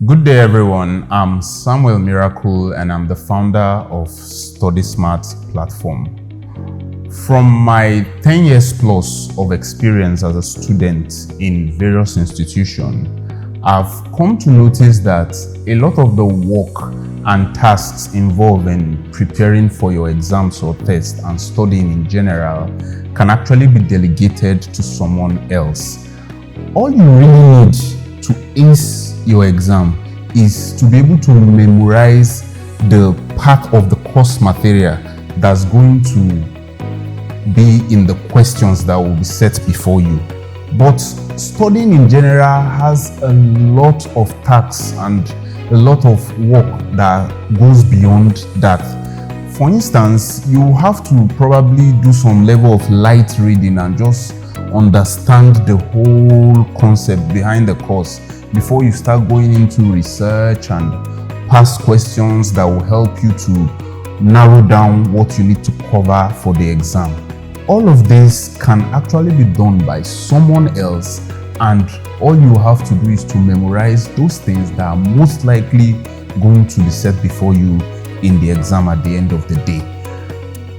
Good day, everyone. I'm Samuel Miracle, and I'm the founder of Study Smart platform. From my 10 years plus of experience as a student in various institutions, I've come to notice that a lot of the work and tasks involved in preparing for your exams or tests and studying in general can actually be delegated to someone else. All you really need to ace your exam is to be able to memorize the part of the course material that's going to be in the questions that will be set before you. But studying in general has a lot of tasks and a lot of work that goes beyond that. For instance, you have to probably do some level of light reading and just understand the whole concept behind the course before you start going into research and past questions that will help you to narrow down what you need to cover for the exam. All of this can actually be done by someone else, and all you have to do is to memorize those things that are most likely going to be set before you in the exam at the end of the day.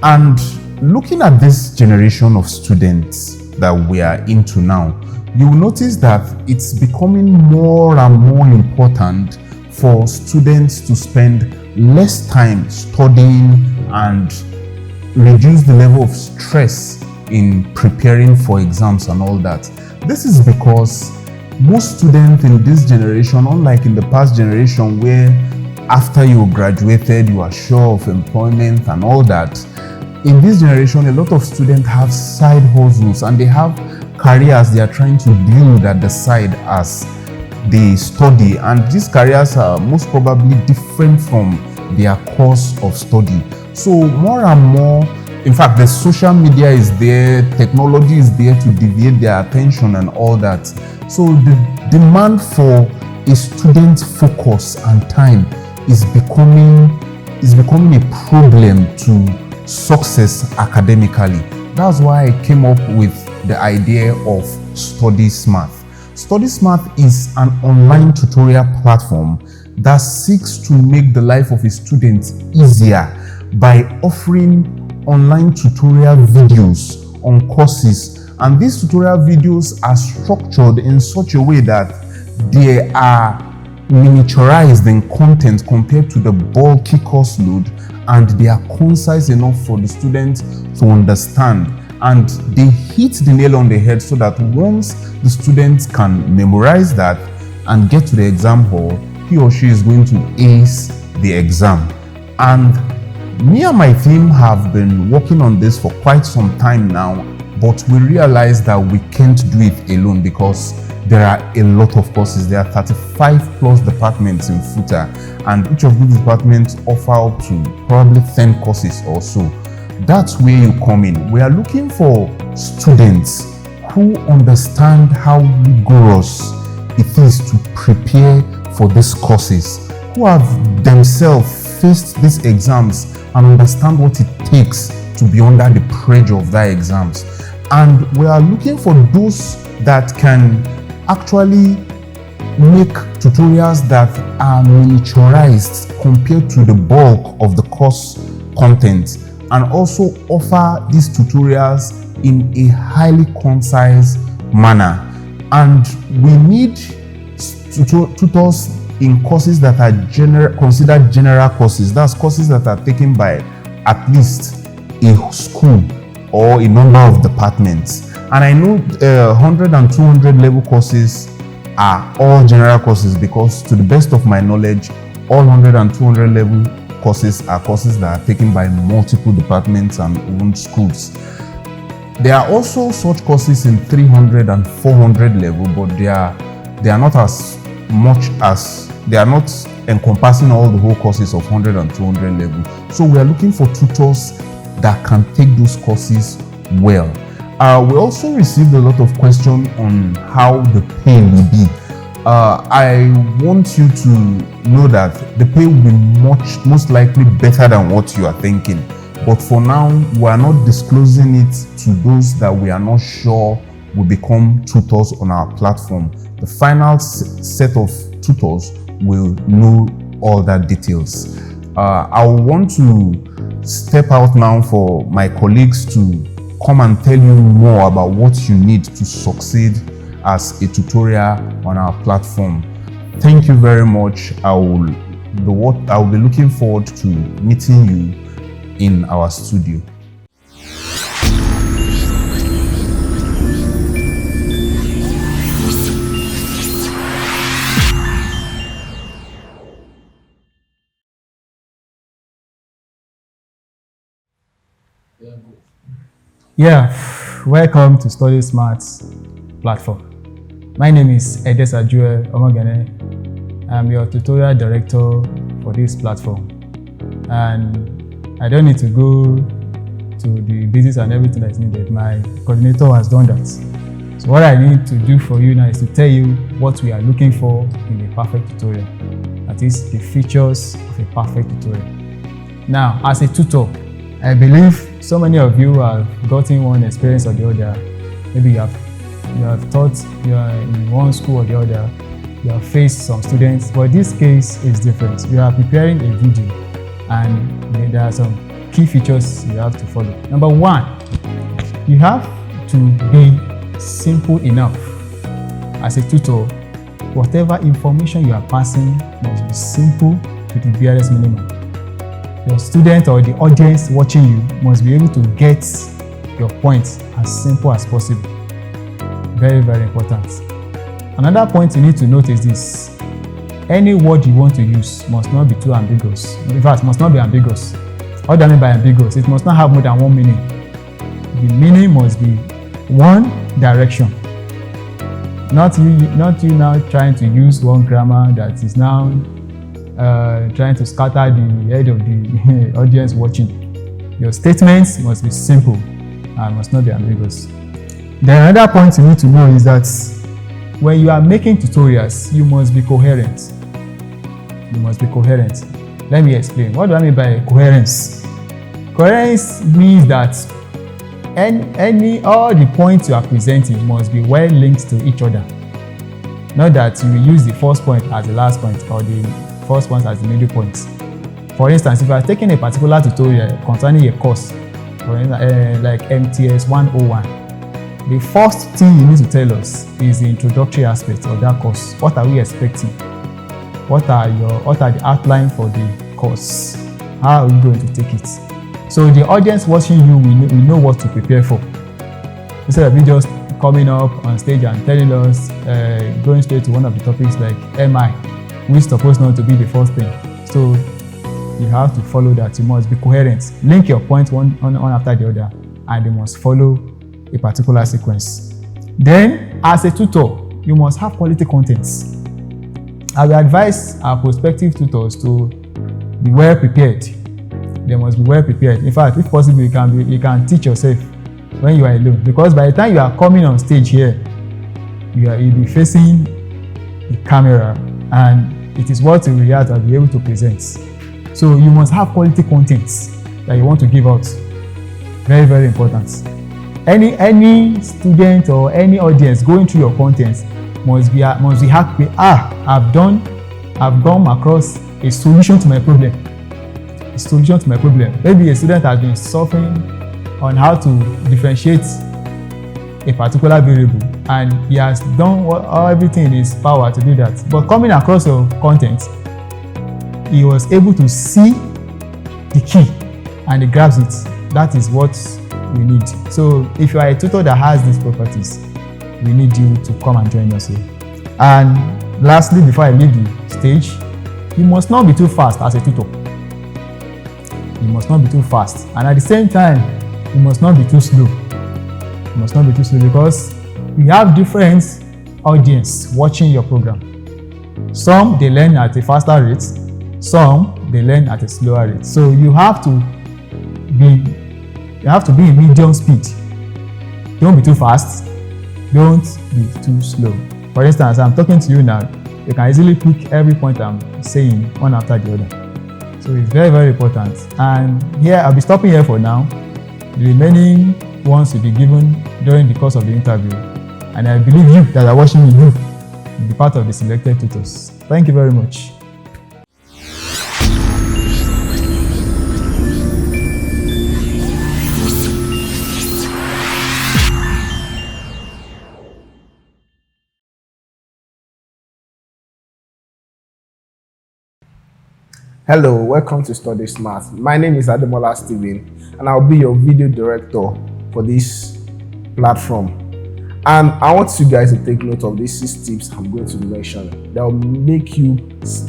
And looking at this generation of students that we are into now, you will notice that it's becoming more and more important for students to spend less time studying and reduce the level of stress in preparing for exams and all that. This is because most students in this generation, unlike in the past generation where after you graduated you are sure of employment and all that, in this generation a lot of students have side hustles and they have careers they are trying to build at the side as they study, and these careers are most probably different from their course of study. So more and more, in fact, the social media is there, technology is there to deviate their attention and all that. So the demand for a student's focus and time is becoming a problem to success academically. That's why I came up with the idea of Study Smart. Study Smart is an online tutorial platform that seeks to make the life of a student easier by offering online tutorial videos on courses. And these tutorial videos are structured in such a way that they are miniaturized in content compared to the bulky course load, and they are concise enough for the student to understand. And they hit the nail on the head so that once the student can memorize that and get to the exam hall, he or she is going to ace the exam. And me and my team have been working on this for quite some time now, but we realized that we can't do it alone because there are a lot of courses. There are 35 plus departments in FUTA, and each of these departments offer up to probably 10 courses or so. That's where you come in. We are looking for students who understand how rigorous it is to prepare for these courses, who have themselves faced these exams and understand what it takes to be under the pressure of that exams. And we are looking for those that can actually make tutorials that are miniaturized compared to the bulk of the course content, and also offer these tutorials in a highly concise manner. And we need tutors in courses that are considered general courses. That's courses that are taken by at least a school or a number of departments. And I know 100 and 200 level courses are all general courses because, to the best of my knowledge, all 100 and 200 level courses are courses that are taken by multiple departments and even schools. There are also such courses in 300 and 400 level, but they are not as much as, they are not encompassing all the whole courses of 100 and 200 level. So we are looking for tutors that can take those courses well. We also received a lot of questions on how the pay will be. I want you to know that the pay will be most likely better than what you are thinking. But for now, we are not disclosing it to those that we are not sure will become tutors on our platform. The final set of tutors will know all that details. I want to step out now for my colleagues to come and tell you more about what you need to succeed as a tutorial on our platform. Thank you very much. I will be looking forward to meeting you in our studio. Yeah, welcome to Study Smart platform. My name is Edesa Joel Omogene. I'm your tutorial director for this platform. And I don't need to go to the basics and everything that's needed. My coordinator has done that. So what I need to do for you now is to tell you what we are looking for in a perfect tutorial. That is the features of a perfect tutorial. Now, as a tutor, I believe so many of you have gotten one experience or the other. Maybe you have taught, you are in one school or the other, you have faced some students, but this case is different. You are preparing a video and there are some key features you have to follow. Number one, you have to be simple enough. As a tutor, whatever information you are passing must be simple with the barest minimum. Your student or the audience watching you must be able to get your point as simple as possible. Very, very important. Another point you need to note is this. Any word you want to use must not be too ambiguous. In fact, must not be ambiguous. What do I mean by ambiguous? It must not have more than one meaning. The meaning must be one direction. Not you now trying to use one grammar that is now trying to scatter the head of the audience watching. Your statements must be simple and must not be ambiguous. Then another point you need to know is that when you are making tutorials, you must be coherent. You must be coherent. Let me explain. What do I mean by coherence? Coherence means that all the points you are presenting must be well linked to each other. Not that you will use the first point as the last point or the first point as the middle point. For instance, if you are taking a particular tutorial concerning a course, for instance, like MTS 101, the first thing you need to tell us is the introductory aspect of that course. What are we expecting? What are the outline for the course? How are you going to take it? So the audience watching you will know what to prepare for. Instead of you just coming up on stage and telling us, going straight to one of the topics like MI, which is supposed not to be the first thing. So you have to follow that. You must be coherent. Link your points one after the other, and they must follow a particular sequence. Then, as a tutor, you must have quality contents. I will advise our prospective tutors to be well prepared. They must be well prepared. In fact, if possible, you can teach yourself when you are alone, because by the time you are coming on stage here, you'll be facing the camera, and it is what you will have to be able to present. So you must have quality contents that you want to give out. Very, very important. Any student or any audience going through your content must be happy. I've gone across a solution to my problem. A solution to my problem. Maybe a student has been suffering on how to differentiate a particular variable, and he has done everything in his power to do that. But coming across your content, he was able to see the key and he grabs it. That is what we need. So if you are a tutor that has these properties, we need you to come and join us here. And lastly, before I leave the stage, you must not be too fast as a tutor. You must not be too fast. And at the same time, you must not be too slow. You must not be too slow, because we have different audience watching your program. Some, they learn at a faster rate. Some, they learn at a slower rate. So you have to be in medium speed. Don't be too fast. Don't be too slow. For instance, I'm talking to you now. You can easily pick every point I'm saying one after the other. So it's very, very important. And here, I'll be stopping here for now. The remaining ones will be given during the course of the interview. And I believe you that are watching me, be part of the selected tutors. Thank you very much. Hello, welcome to Study Smart. My name is Ademola Stephen, and I'll be your video director for this platform. And I want you guys to take note of these 6 tips I'm going to mention that will make you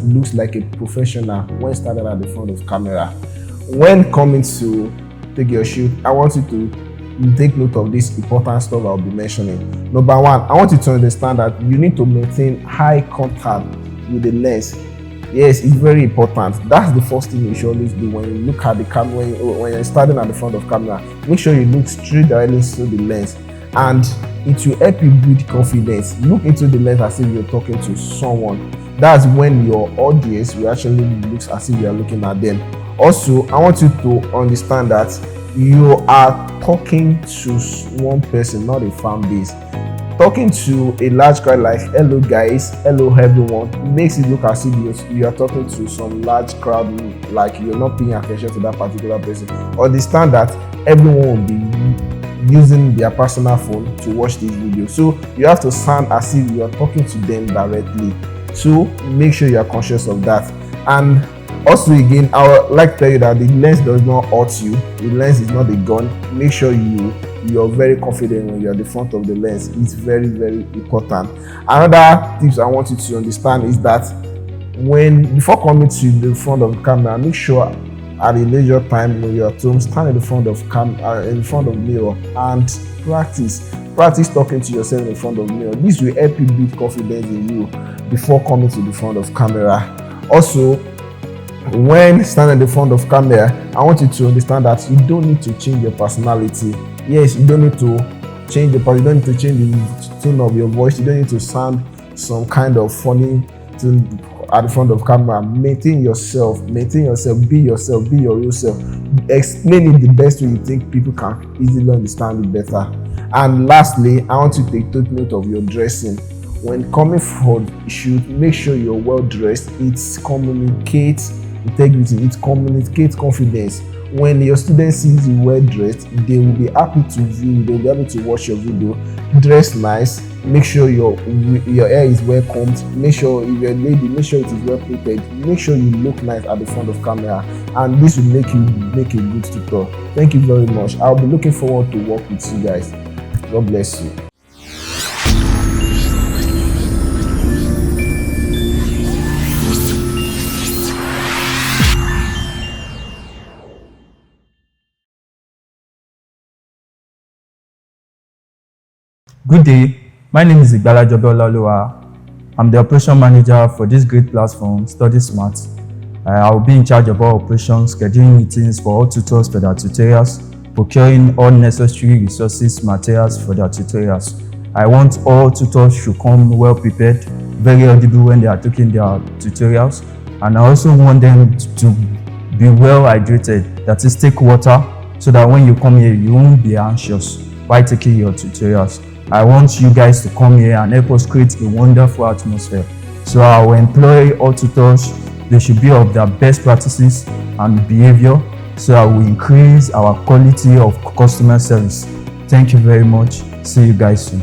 look like a professional when standing at the front of camera. When coming to take your shoot, I want you to take note of this important stuff I'll be mentioning. Number 1, I want you to understand that you need to maintain eye contact with the lens. Yes, it's very important. That's the first thing you should always do when you look at the camera, when you're standing at the front of camera. Make sure you look straight directly into the lens, and it will help you build confidence. Look into the lens as if you're talking to someone. That's when your audience will actually look as if you're looking at them. Also, I want you to understand that you are talking to one person, not a fan base. Talking to a large crowd like hello guys, hello everyone, makes it look as if you are talking to some large crowd, like you're not paying attention to that particular person. Understand that everyone will be using their personal phone to watch this video, so you have to sound as if you are talking to them directly. So make sure you are conscious of that. And also, again, I would like to tell you that the lens does not hurt you. The lens is not a gun. Make sure you're very confident when you're at the front of the lens. It's very, very important. Another tips I want you to understand is that before coming to the front of the camera, make sure at a leisure time when you're at home, stand in the front of mirror and practice talking to yourself in front of the mirror. This will help you build confidence in you before coming to the front of camera. Also, when standing in the front of camera, I want you to understand that you don't need to change your personality. Yes, you don't need to change you don't need to change the tone of your voice. You don't need to sound some kind of funny at the front of camera. Maintain yourself, be yourself, be your real self. Explain it the best way you think people can easily understand it better. And lastly, I want you to take note of your dressing. When coming for the shoot, make sure you're well dressed. It communicates integrity, it communicates confidence. When your student sees you well dressed, they will be happy to view, they'll be able to watch your video. Dress nice, make sure your hair is well combed, make sure if you're a lady, make sure it is well prepared, make sure you look nice at the front of camera, and this will make you a good tutor. Thank you very much. I'll be looking forward to work with you guys. God bless you. Good day, my name is Igbala Jobeololuwa. I'm the operation manager for this great platform, Study Smart. I will be in charge of all operations, scheduling meetings for all tutors for their tutorials, procuring all necessary resources, materials for their tutorials. I want all tutors to come well prepared, very audible when they are taking their tutorials, and I also want them to be well hydrated, that is, take water, so that when you come here, you won't be anxious while taking your tutorials. I want you guys to come here and help us create a wonderful atmosphere. So I will employ all tutors. They should be of their best practices and behavior, so that we increase our quality of customer service. Thank you very much. See you guys soon.